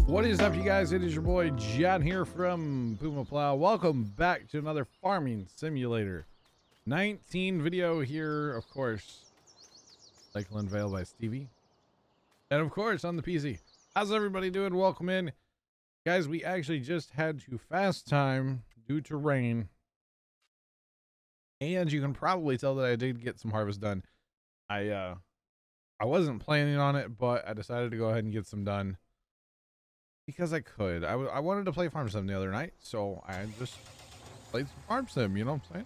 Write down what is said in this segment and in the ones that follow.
What is up, you guys? It is your boy John here from Puma Plow. Welcome back to another farming simulator 19 video here, of course. Lakeland Vale by Stevie, and of course on the PC. How's everybody doing? Welcome in, guys. We actually just had to fast time due to rain, and you can probably tell that I did get some harvest done. I wasn't planning on it, but I decided to go ahead and get some done because I could. I wanted to play Farm Sim the other night, so I just played some Farm Sim, you know what I'm saying?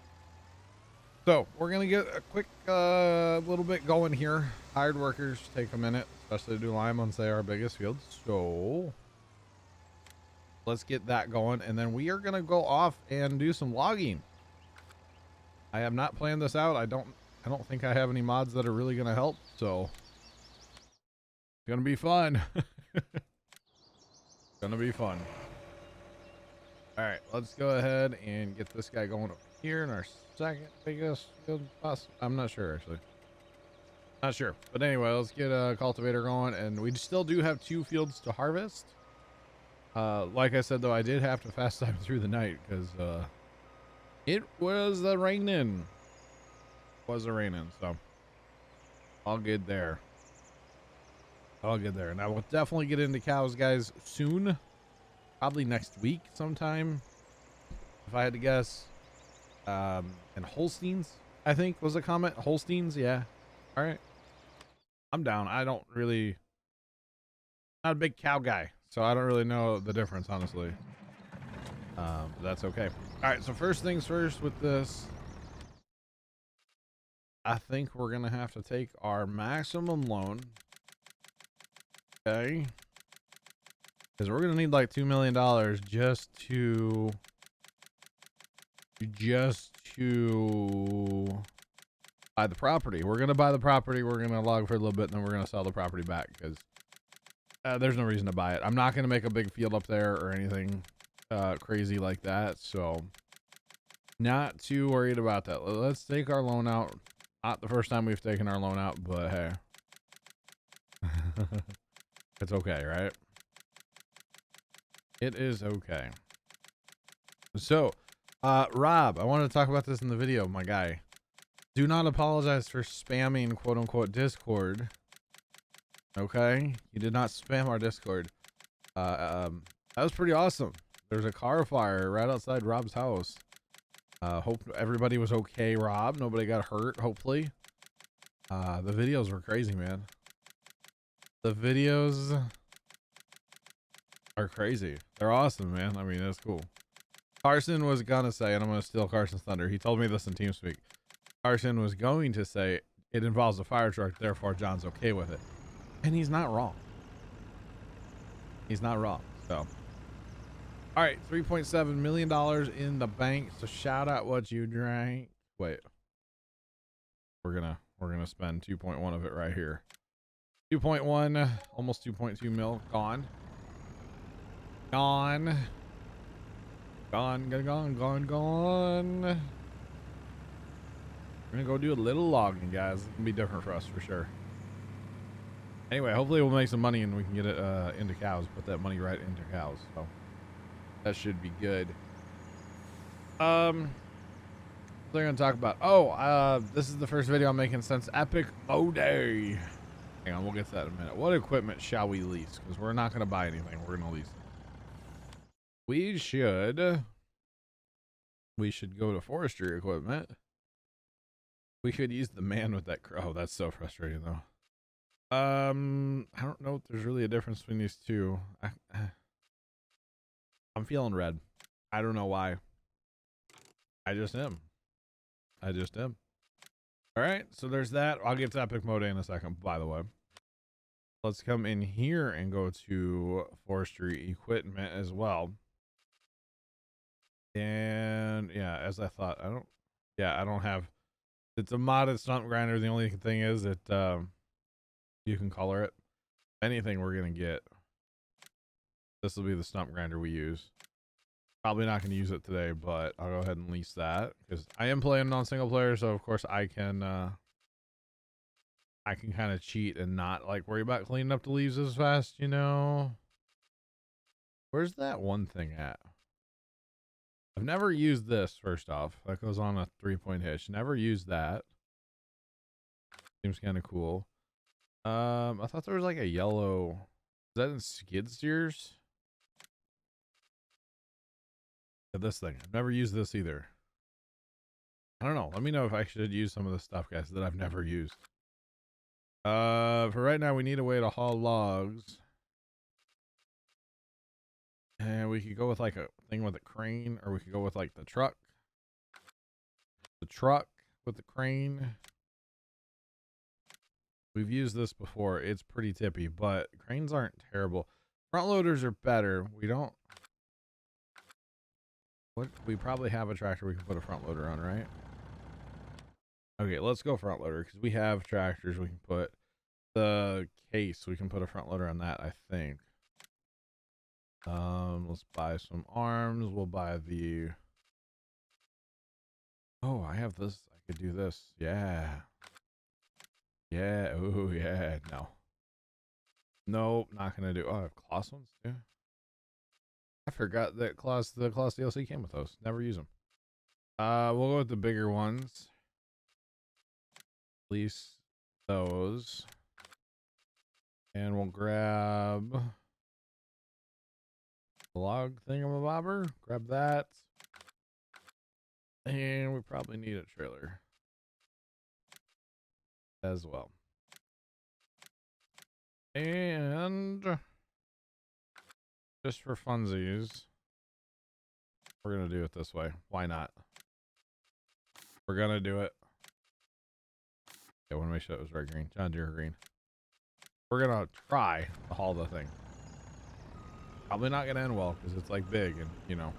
So we're gonna get a quick little bit going here. Hired workers take a minute, especially to do lime once they are our biggest fields. So let's get that going, and then we are gonna go off and do some logging. I have not planned this out. I don't think I have any mods that are really gonna help, so it's gonna be fun. Gonna be fun. All right, let's go ahead and get this guy going up here in our second biggest field. I'm not sure, actually. Not sure, but anyway, let's get a cultivator going, and we still do have 2 fields to harvest. Like I said, though, I did have to fast time through the night because it was raining. So all good there. All good there. Now we'll definitely get into cows, guys, soon. Probably next week sometime, if I had to guess. And Holsteins, I think, was a comment. Holsteins, yeah. All right. I'm down. I don't really, not a big cow guy, so I don't really know the difference, honestly. But that's okay. All right, so first things first with this, I think we're gonna have to take our maximum loan. Okay, because we're gonna need like $2 million just to buy the property. We're gonna buy the property, we're gonna log for a little bit, and then we're gonna sell the property back because there's no reason to buy it. I'm not gonna make a big field up there or anything crazy like that, so not too worried about that. Let's take our loan out. Not the first time we've taken our loan out, but hey. It's okay, right? It is okay. So, Rob, I wanted to talk about this in the video, my guy. Do not apologize for spamming quote unquote Discord. Okay? You did not spam our Discord. That was pretty awesome. There's a car fire right outside Rob's house. Hope everybody was okay, Rob. Nobody got hurt, hopefully. The videos were crazy, man. The videos are crazy. They're awesome, man. I mean, that's cool. Carson was gonna say, and I'm gonna steal Carson's thunder. He told me this in TeamSpeak. Carson was going to say it involves a fire truck, therefore John's okay with it. And he's not wrong. He's not wrong. So, all right, $3.7 million in the bank. So shout out what you drank. Wait, we're gonna spend 2.1 of it right here. 2.1, almost 2.2 mil gone. Gone. We're gonna go do a little logging, guys. It's gonna be different for us for sure. Anyway, hopefully we'll make some money and we can get it into cows. Put that money right into cows. So that should be good. They're gonna talk about. This is the first video I'm making since Epic Mow Day. Hang on, we'll get to that in a minute. What equipment shall we lease? Because we're not gonna buy anything. We're gonna lease it. We should go to forestry equipment. We could use the man with that crow. Oh, that's so frustrating though. I don't know if there's really a difference between these two. I'm feeling red. I don't know why. I just am. All right, so there's that. I'll get to Epic Mode in a second, by the way. Let's come in here and go to forestry equipment as well. And yeah, as I thought, I don't have, it's a modded Stump Grinder. The only thing is that you can color it. Anything we're gonna get, this will be the Stump Grinder we use. Probably not gonna use it today, but I'll go ahead and lease that because I am playing non-single player, so of course I can kind of cheat and not like worry about cleaning up the leaves as fast, you know. Where's that one thing at? I've never used this, first off. That goes on a 3-point hitch. Never used that. Seems kind of cool. I thought there was like a yellow. Is that in skid steers? Yeah, this thing. I've never used this either. I don't know. Let me know if I should use some of the stuff, guys, that I've never used. For right now, we need a way to haul logs. And we could go with like a thing with a crane, or we could go with like the truck. The truck with the crane. We've used this before. It's pretty tippy, but cranes aren't terrible. Front loaders are better. We don't. What? We probably have a tractor we can put a front loader on, right? Okay, let's go front loader because we have tractors. We can put the case. We can put a front loader on that, I think. Let's buy some arms. We'll buy the. Oh, I have this. I could do this. Yeah. Yeah. Oh, yeah. No. Nope. Not gonna do. Oh, I have Claws ones too. I forgot that the Claws DLC came with those. Never use them. We'll go with the bigger ones. At least those. And we'll grab the log thingamabobber. Grab that. And we probably need a trailer as well. And just for funsies, we're going to do it this way. Why not? We're going to do it. I want to make sure it was red green. John Deere green. We're going to try to haul the thing. Probably not going to end well because it's like big and, you know,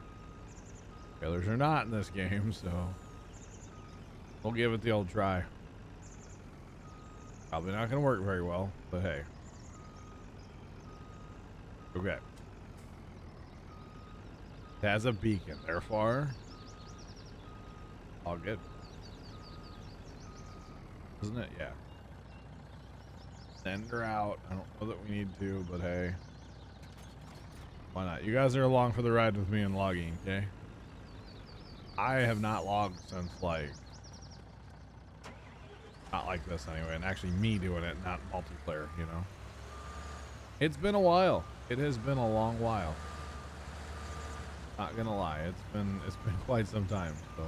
trailers are not in this game, so we'll give it the old try. Probably not going to work very well, but hey. Okay. It has a beacon. Therefore, all good. Isn't it? Yeah. Send her out. I don't know that we need to, but hey. Why not? You guys are along for the ride with me in logging, okay? I have not logged since, like, not like this anyway, and actually me doing it, not multiplayer, you know? It's been a while. It has been a long while. Not gonna lie, it's been quite some time, so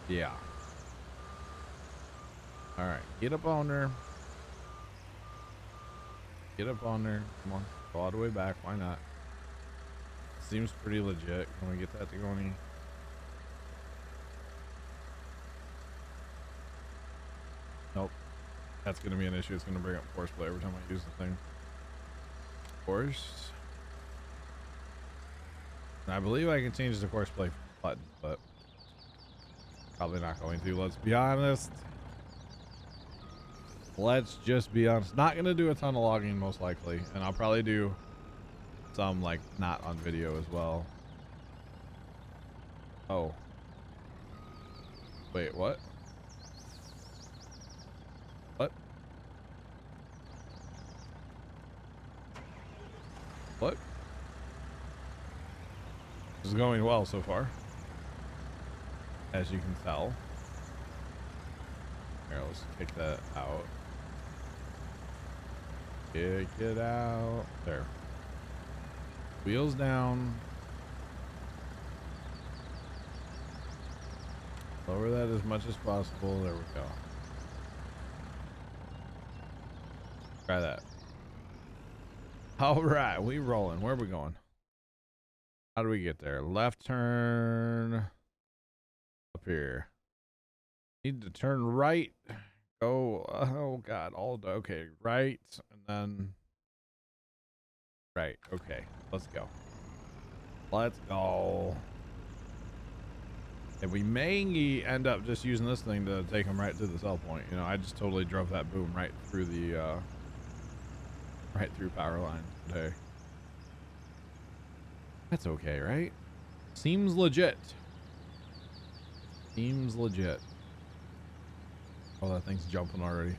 yeah. Alright, get up on there. Get up on there. Come on. Go all the way back. Why not? Seems pretty legit. Can we get that to go any? Nope. That's going to be an issue. It's going to bring up horseplay every time I use the thing. Horse. And I believe I can change the horseplay button, but probably not going to. Let's be honest. Let's just be honest. Not going to do a ton of logging most likely. And I'll probably do some like not on video as well. Oh. Wait, what? What? What? This is going well so far, as you can tell. Here, let's take that out. Kick it out. There. Wheels down. Lower that as much as possible. There we go. Try that. All right, we rolling. Where are we going? How do we get there? Left turn. Up here. Need to turn right. Go. Oh God. All okay. Right and then. Right. Okay. Let's go. Let's go. And we may end up just using this thing to take them right to the sell point. You know, I just totally drove that boom right through the right through power line today. That's okay, right? Seems legit. Seems legit. Oh, that thing's jumping already.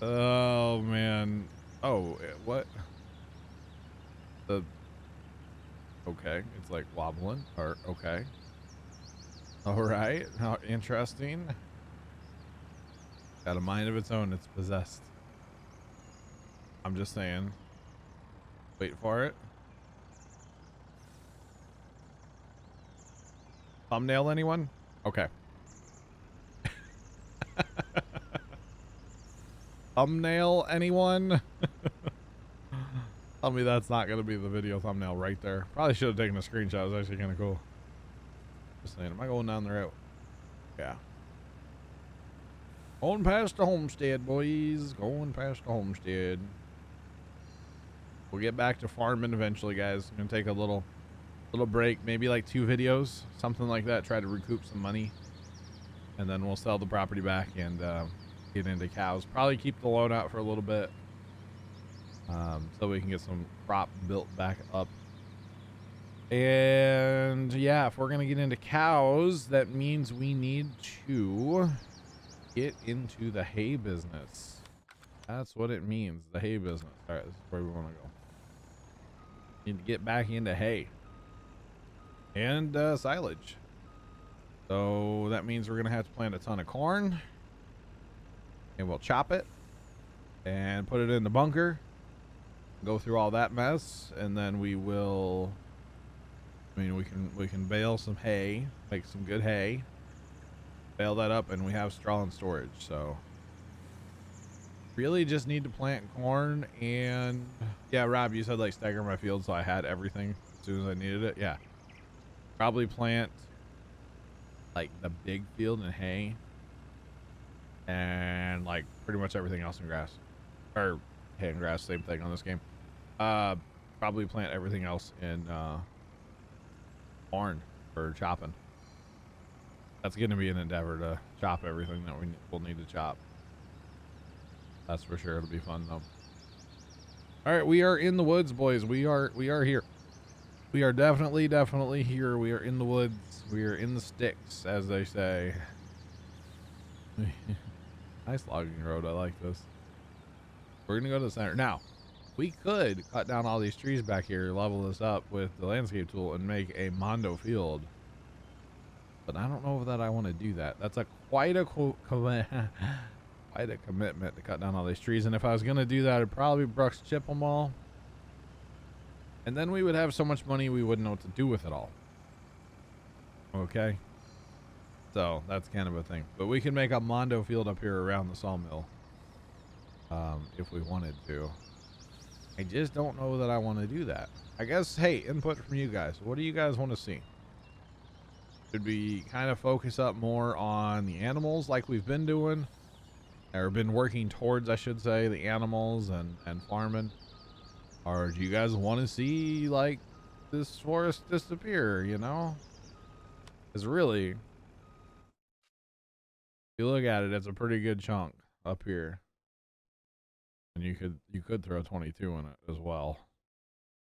Oh man. Oh, what? The okay, it's like wobbling. Or okay. All right. How interesting. Got a mind of its own. It's possessed. I'm just saying. Wait for it. Thumbnail anyone? Okay. Thumbnail anyone? Tell me that's not going to be the video thumbnail right there. Probably should have taken a screenshot. It was actually kind of cool. Just saying, am I going down the road? Yeah. Going past the homestead, boys. Going past the homestead. We'll get back to farming eventually, guys. I'm going to take a little break. Maybe like 2 videos. Something like that. Try to recoup some money. And then we'll sell the property back and get into cows. Probably keep the loan out for a little bit. So we can get some crop built back up. And yeah, if we're going to get into cows, that means we need to get into the hay business. That's what it means, the hay business. All right, this is where we want to go. Need to get back into hay and silage. So that means we're going to have to plant a ton of corn, and we'll chop it and put it in the bunker, go through all that mess, and then we will, I mean, we can bale some hay, make some good hay, bale that up, and we have straw in storage. So really just need to plant corn. And yeah, Rob, you said like stagger my field, so I had everything as soon as I needed it. Yeah, probably plant like the big field in hay and like pretty much everything else in grass, or hay and grass, same thing on this game. Probably plant everything else in corn for chopping. That's going to be an endeavor to chop everything that we will need to chop. That's for sure. It'll be fun though. All right, we are in the woods, boys. We are here. We are definitely here. We are in the woods. We are in the sticks, as they say. Nice logging road. I like this. We're gonna go to the center now. We could cut down all these trees back here, level this up with the landscape tool, and make a mondo field. But I don't know that I want to do that. That's quite a commitment to cut down all these trees. And if I was gonna do that, I'd probably brush chip them all. And then we would have so much money we wouldn't know what to do with it all. Okay. So that's kind of a thing. But we can make a mondo field up here around the sawmill. If we wanted to. I just don't know that I want to do that. I guess, hey, input from you guys. What do you guys want to see? Should we kind of focus up more on the animals like we've been doing? Or been working towards, I should say, the animals and farming? Or do you guys want to see, like, this forest disappear, you know? Because really, if you look at it, it's a pretty good chunk up here. And you could throw 22 in it as well.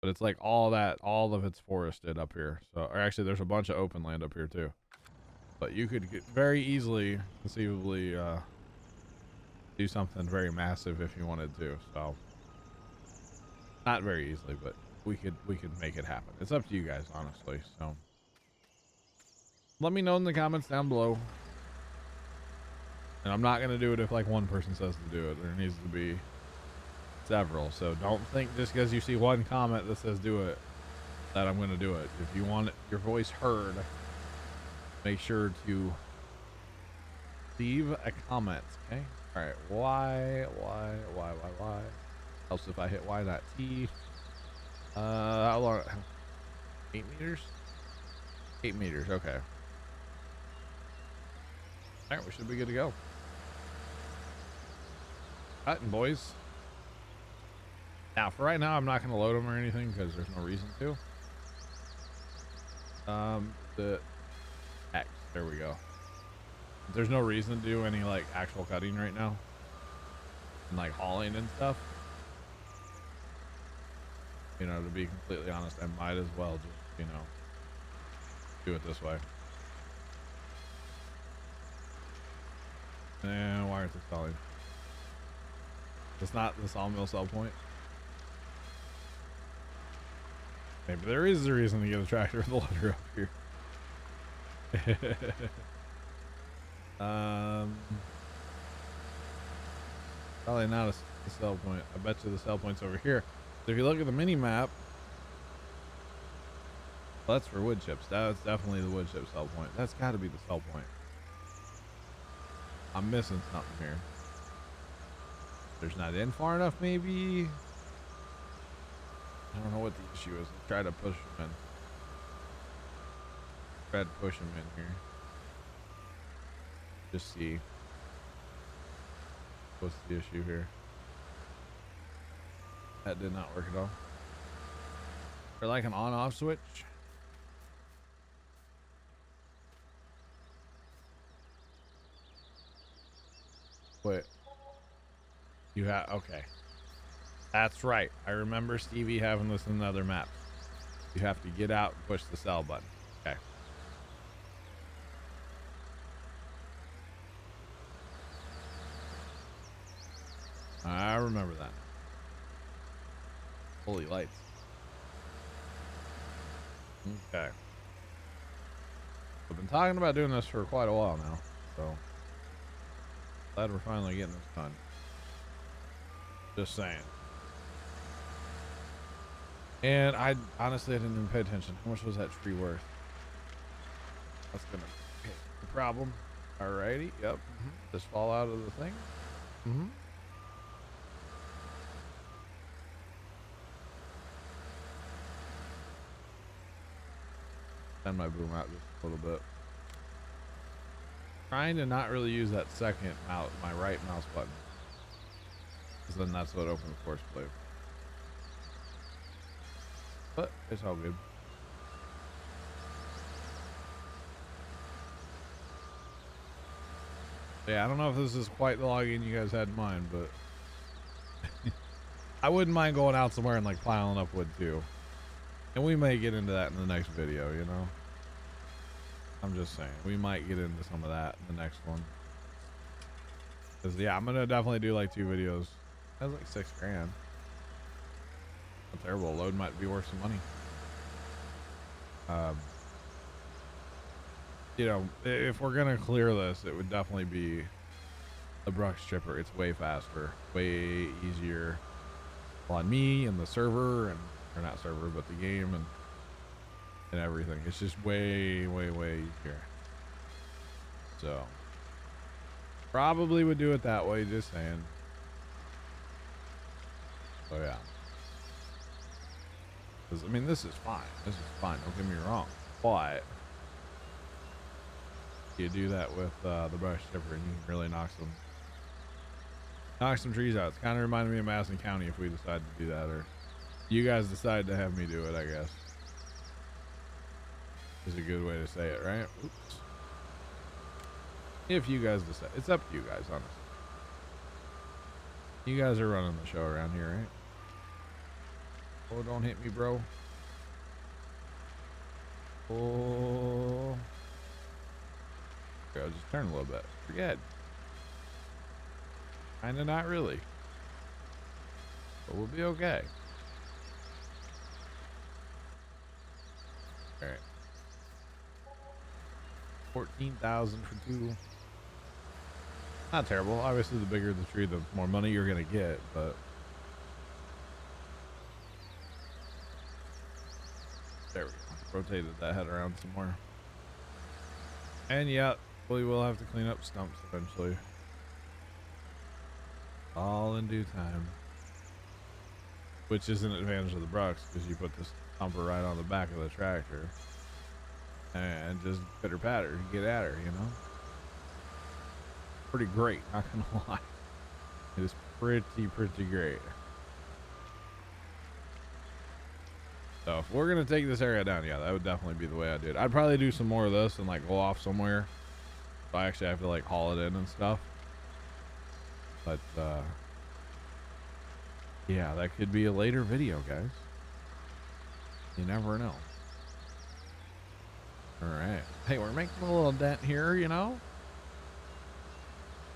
But it's like all of it's forested up here. So, or actually, there's a bunch of open land up here too. But you could very easily, conceivably, do something very massive if you wanted to. So, not very easily, but we could make it happen. It's up to you guys, honestly. So, let me know in the comments down below. And I'm not gonna do it if like one person says to do it. There needs to be several. So don't think just because you see one comment that says do it that I'm gonna do it. If you want your voice heard, make sure to leave a comment. Okay. All right. Why? Helps if I hit Y, not T. How long? 8 meters? 8 meters. Okay. All right. We should be good to go. Cutting, boys. Now, for right now, I'm not going to load them or anything because there's no reason to. The X, there we go. There's no reason to do any like actual cutting right now, and like hauling and stuff. You know, to be completely honest, I might as well just, you know, do it this way. And why aren't they stalling? It's not the sawmill sell point. Maybe there is a reason to get a tractor with a loader up here. Probably not a sell point. I bet you the sell point's over here. So if you look at the mini map, well, that's for wood chips. That's definitely the wood chip sell point. That's got to be the sell point. I'm missing something here. There's not in far enough, maybe. I don't know what the issue is. Let's try to push him in. Try to push him in here. Just see what's the issue here. That did not work at all. Or like an on-off switch. Wait. You have, okay. That's right. I remember Stevie having this in other maps. You have to get out and push the sell button. Okay. I remember that. Holy lights. Okay. I've been talking about doing this for quite a while now, so glad we're finally getting this done. Just saying. And I honestly didn't even pay attention. How much was that tree worth? That's gonna be the problem. Alrighty. Yep. Just fall out of the thing. Send my boom out just a little bit. Trying to not really use that second mouse, my right mouse button, because then that's what opens force play. But it's all good. Yeah, I don't know if this is quite the login you guys had in mind, but I wouldn't mind going out somewhere and like piling up wood too. And we may get into that in the next video, you know? I'm just saying, we might get into some of that in the next one. Cause yeah, I'm gonna definitely do like 2 videos. That's like $6 grand. Not terrible. A load might be worth some money. You know, if we're gonna clear this, it would definitely be the brush chipper. It's way faster, way easier on me and the server, and or not server, but the game and everything. It's just way, way, way easier. So probably would do it that way. Just saying. So yeah. I mean, this is fine. This is fine. Don't get me wrong. But you do that with the brush chipper, and you can really knock some trees out. It's kind of reminding me of Madison County if we decide to do that, or you guys decide to have me do it, I guess. Is a good way to say it, right? Oops. If you guys decide. It's up to you guys, honestly. You guys are running the show around here, right? Oh, don't hit me, bro. Oh. I'll just turn a little bit. Forget. Kinda not really. But we'll be okay. Alright. 14,000 for 2. Not terrible. Obviously, the bigger the tree, the more money you're gonna get, but there we go. Rotated that head around some more. And yeah, we will have to clean up stumps eventually. All in due time. Which is an advantage of the brush, because you put this stumper right on the back of the tractor and just pitter patter, get at her, you know? Pretty great, not gonna lie. It is pretty great. So if we're gonna take this area down, yeah, that would definitely be the way I do it. I'd probably do some more of this and like go off somewhere. So I actually have to like haul it in and stuff. But yeah, that could be a later video, guys. You never know. All right. Hey, we're making a little dent here, you know.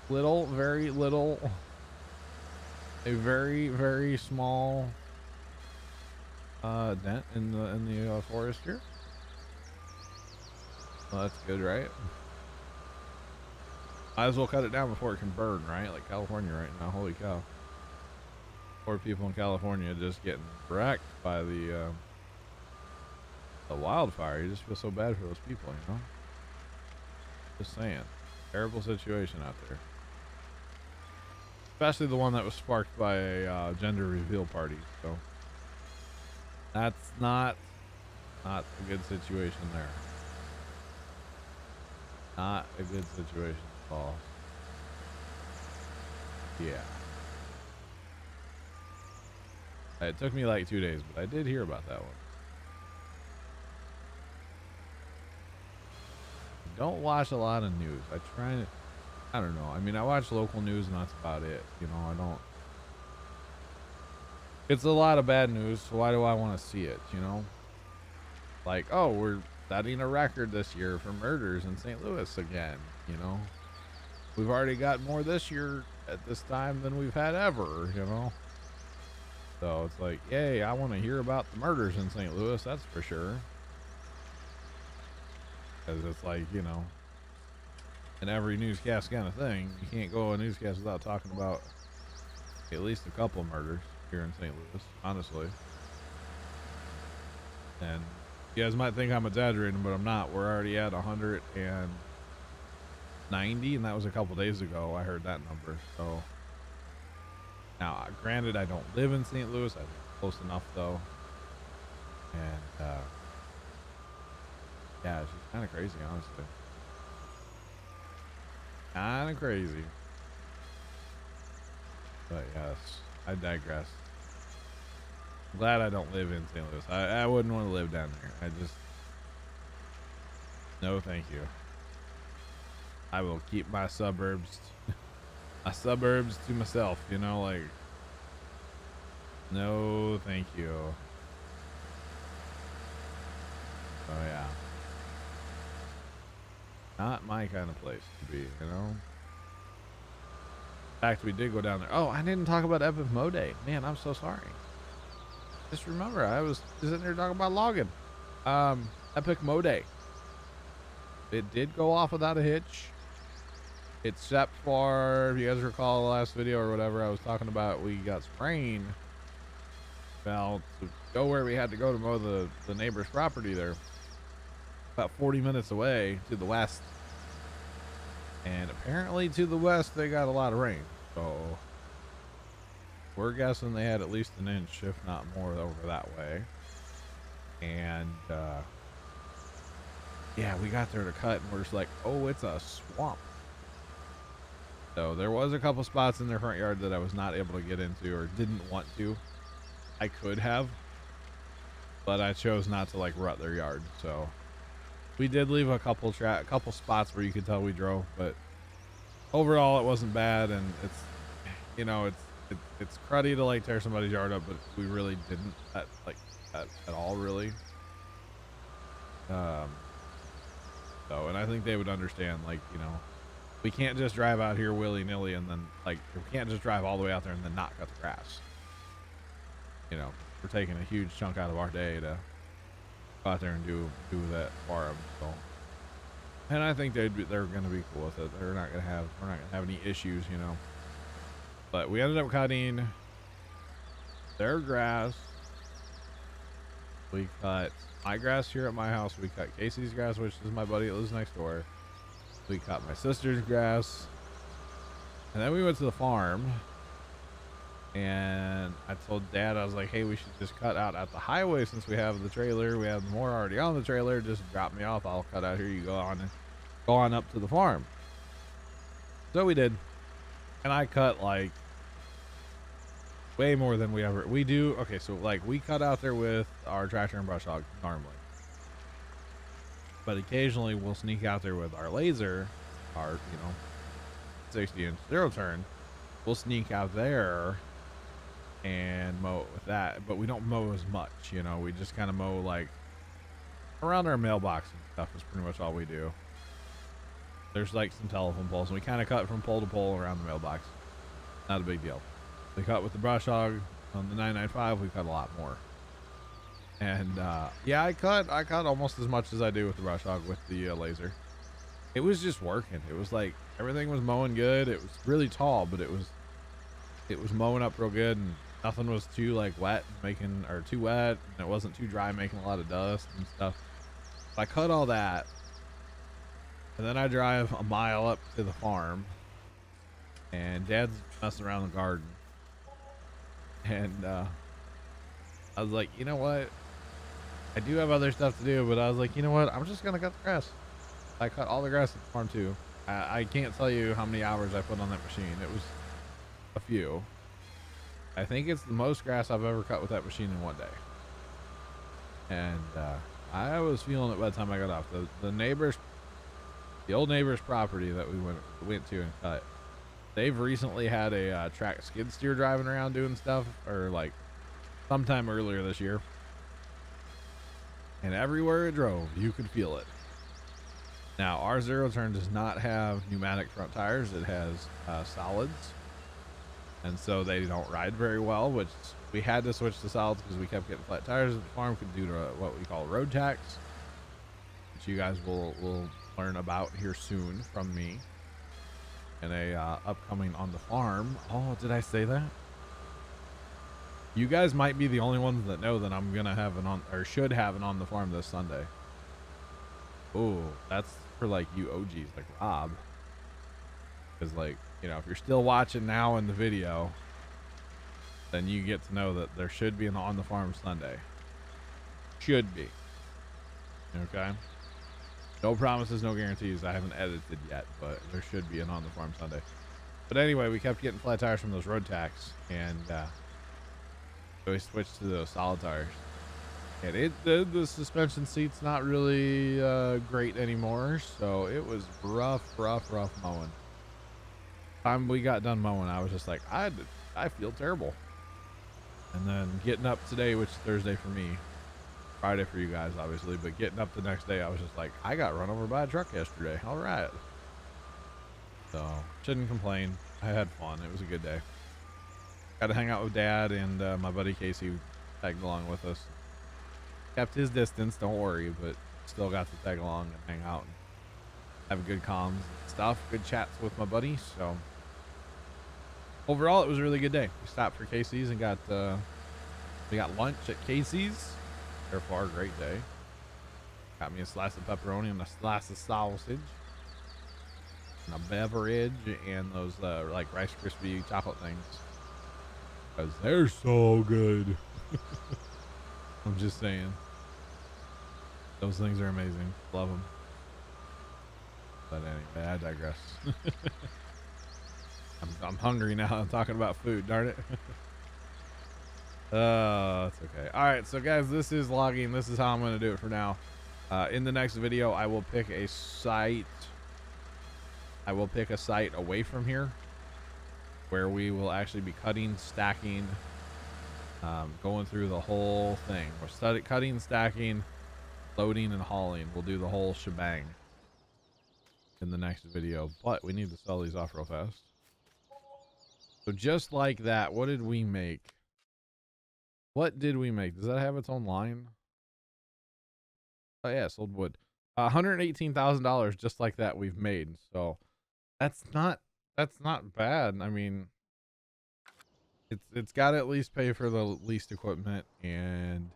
Little, very little. a very, very small dent in the forest here. Well, that's good, right? Might as well cut it down before it can burn, right? Like California right now. Holy cow. Poor people in California just getting wrecked by the wildfire. You just feel so bad for those people, you know? Just saying. Terrible situation out there. Especially the one that was sparked by a gender reveal party. So that's not a good situation there. Not a good situation at all. Yeah. It took me like 2 days, but I did hear about that one. Don't watch a lot of news. I don't know. I mean, I watch local news and that's about it. You know, it's a lot of bad news. So why do I want to see it? You know, like, oh, we're setting a record this year for murders in St. Louis again. You know, we've already got more this year at this time than we've had ever, you know. So it's like, yay, I want to hear about the murders in St. Louis, that's for sure. Because it's like, you know, in every newscast kind of thing, you can't go a newscast without talking about at least a couple murders here in St. Louis, honestly. And you guys might think I'm exaggerating, but I'm not. We're already at 190, and that was a couple days ago. I heard that number. So now, granted, I don't live in St. Louis. I live close enough, though. And yeah, it's just kind of crazy, honestly. Kind of crazy. But yes, I digress. I'm glad I don't live in St. Louis. I wouldn't want to live down there. No, thank you. I will keep my suburbs, to myself, you know, like, no, thank you. Oh yeah. Not my kind of place to be, you know. In fact, we did go down there. Oh, I didn't talk about Epic Mo Day. Man, I'm so sorry. Just remember, I was sitting there talking about logging. Epic Mo Day. It did go off without a hitch. Except for, if you guys recall the last video or whatever, I was talking about we got some rain. Well, to go where we had to go to mow the neighbor's property there. About 40 minutes away to the west. And apparently to the west, they got a lot of rain. So we're guessing they had at least an inch, if not more, over that way. And yeah, we got there to cut and we're just like, oh, it's a swamp. So there was a couple spots in their front yard that I was not able to get into or didn't want to. I could have, but I chose not to like rut their yard. So we did leave a couple spots where you could tell we drove, but overall it wasn't bad. And it's, you know, it's cruddy to like tear somebody's yard up, but we really didn't at all, really. So, and I think they would understand, like, you know, we can't just drive out here willy-nilly and then, like, we can't just drive all the way out there and then not cut the grass. You know, we're taking a huge chunk out of our day to go out there and do that for them. So, and I think they're going to be cool with it. We're not going to have any issues, you know. But we ended up cutting their grass. We cut my grass here at my house. We cut Casey's grass, which is my buddy that lives next door. We cut my sister's grass. And then we went to the farm. And I told Dad, I was like, hey, we should just cut out at the highway since we have the trailer. We have more already on the trailer. Just drop me off. I'll cut out here. You go on up to the farm. So we did. And I cut like way more than we do. Okay, so like we cut out there with our tractor and brush hog normally. But occasionally we'll sneak out there with our laser, our, you know, 60-inch zero turn. We'll sneak out there and mow with that, but we don't mow as much, you know. We just kind of mow like around our mailbox and stuff is pretty much all we do. There's like some telephone poles and we kind of cut from pole to pole around the mailbox. Not a big deal. We cut with the brush hog. On the 995, we cut a lot more. And yeah, I cut almost as much as I do with the brush hog with the laser. It was just working. It was like everything was mowing good. It was really tall, but it was mowing up real good, and nothing was too like wet, or too wet, and it wasn't too dry, making a lot of dust and stuff. So I cut all that, and then I drive a mile up to the farm, and Dad's messing around the garden. And I was like, you know what? I do have other stuff to do, but I was like, you know what? I'm just gonna cut the grass. I cut all the grass at the farm too. I can't tell you how many hours I put on that machine. It was a few. I think it's the most grass I've ever cut with that machine in one day. And I was feeling it by the time I got off. The old neighbor's property that we went to and cut. They've recently had a track skid steer driving around doing stuff, or like sometime earlier this year. And everywhere it drove, you could feel it. Now, our zero turn does not have pneumatic front tires. It has solids. And so they don't ride very well, which we had to switch to solids because we kept getting flat tires at the farm due to what we call road tax, which you guys will learn about here soon from me. And a upcoming on the farm. Oh, did I say that? You guys might be the only ones that know that I'm gonna have should have an on the farm this Sunday. Oh, that's for like you OGs like Rob. Because like, you know, if you're still watching now in the video, then you get to know that there should be an on the farm Sunday. Should be. Okay. No promises, no guarantees. I haven't edited yet, but there should be an on the farm Sunday. But anyway, we kept getting flat tires from those road tax, and so we switched to those solid tires. And the suspension seat's not really great anymore, so it was rough mowing. Time we got done mowing, I was just like, I feel terrible. And then getting up today, which is Thursday for me, Friday for you guys, obviously, but getting up the next day, I was just like, I got run over by a truck yesterday. All right. So, shouldn't complain. I had fun. It was a good day. Got to hang out with Dad and my buddy Casey tagged along with us. Kept his distance, don't worry, but still got to tag along and hang out and have good comms and stuff. Good chats with my buddy. So, overall, it was a really good day. We stopped for Casey's and got lunch at Casey's. Therefore, great day. Got me a slice of pepperoni and a slice of sausage and a beverage and those like Rice Krispie chocolate things, because they're so good. I'm just saying, those things are amazing. Love them. But anyway, I digress. I'm hungry now. I'm talking about food, darn it. That's okay. All right, so guys, this is logging. This is how I'm going to do it for now. In the next video, I will pick a site. I will pick a site away from here where we will actually be cutting, stacking, going through the whole thing. We're cutting, stacking, loading, and hauling. We'll do the whole shebang in the next video, but we need to sell these off real fast. So just like that, what did we make? What did we make? Does that have its own line? Oh yeah, sold wood. $118,000 just like that we've made. So that's not bad. I mean, it's got to at least pay for the leased equipment, and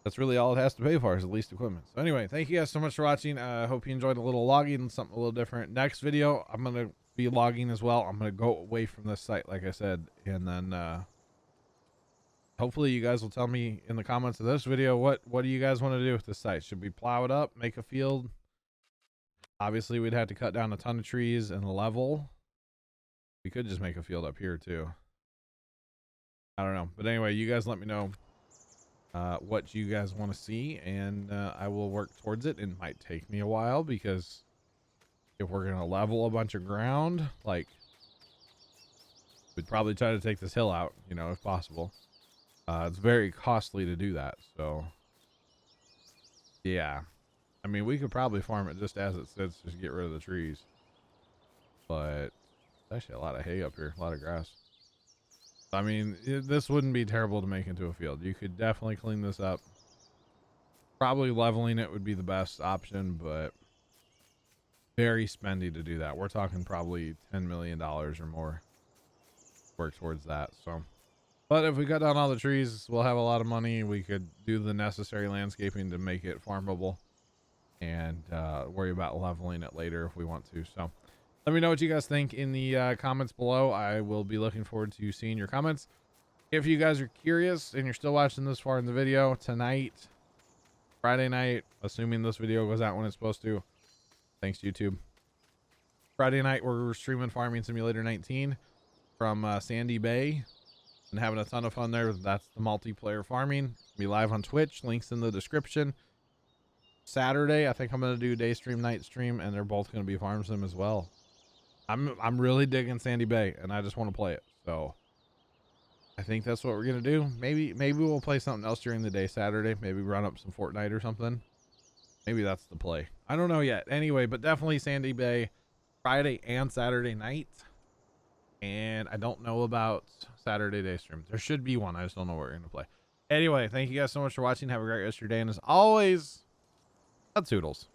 that's really all it has to pay for is the leased equipment. So anyway, thank you guys so much for watching. I hope you enjoyed a little logging, something a little different. Next video, I'm going to be logging as well. I'm going to go away from this site, like I said, and then hopefully you guys will tell me in the comments of this video, what do you guys want to do with this site? Should we plow it up, make a field? Obviously, we'd have to cut down a ton of trees and level. We could just make a field up here too. I don't know. But anyway, you guys let me know what you guys want to see, and I will work towards it. It might take me a while because if we're going to level a bunch of ground, like, we'd probably try to take this hill out, you know, if possible. It's very costly to do that, so yeah. I mean, we could probably farm it just as it sits, just get rid of the trees. But there's actually a lot of hay up here, a lot of grass. I mean, this wouldn't be terrible to make into a field. You could definitely clean this up. Probably leveling it would be the best option, but very spendy to do that. We're talking probably $10 million or more work towards that. So, but if we cut down all the trees, we'll have a lot of money. We could do the necessary landscaping to make it farmable and worry about leveling it later if we want to. So let me know what you guys think in the comments below. I will be looking forward to seeing your comments. If you guys are curious and you're still watching this far in the video, tonight, Friday night, assuming this video goes out when it's supposed to, thanks YouTube, Friday night we're streaming Farming Simulator 19 from Sandy Bay and having a ton of fun there. That's the multiplayer farming. Be live on Twitch, links in the description. Saturday I think I'm gonna do day stream, night stream, and they're both gonna be farm sim as well. I'm really digging Sandy Bay and I just want to play it, so I think that's what we're gonna do. Maybe we'll play something else during the day Saturday. Maybe run up some Fortnite or something. Maybe that's the play. I don't know yet. Anyway, but definitely Sandy Bay Friday and Saturday night. And I don't know about Saturday day stream. There should be one. I just don't know what we're gonna play. Anyway, thank you guys so much for watching. Have a great rest of your day. And as always, toodles.